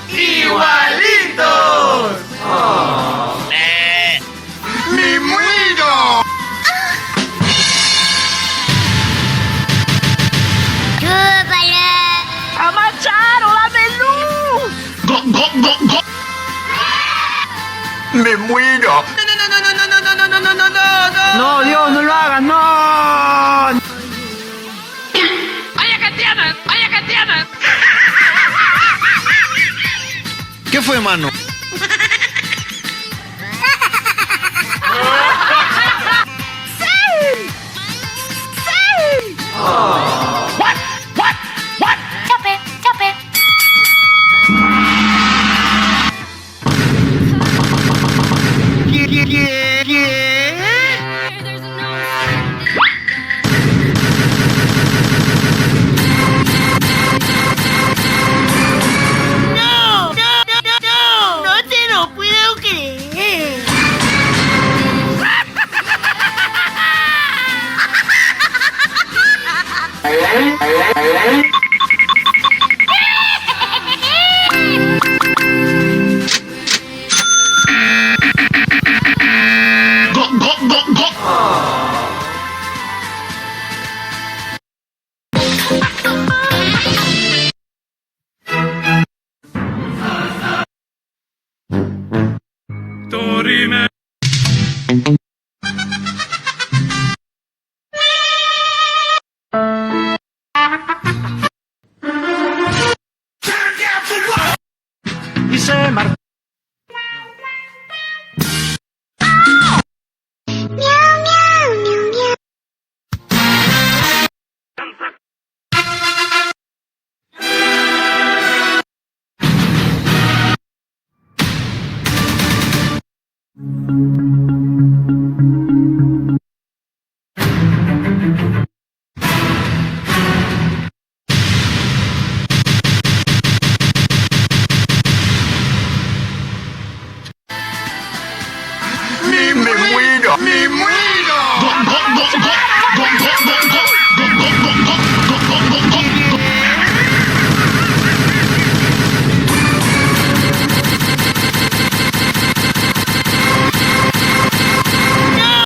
¡Igualitos! ¡Me muero! ¡Chúpala! ¡A Macharo, dame luz! ¡Me muero! No, Dios, no lo hagas, no. ¡Vaya que tienes! ¡Vaya que tienes! ¿Qué fue, mano? ¡Chape! ¡Chape! ¡No! ¡No, no, no, no! ¡No te lo puedo creer!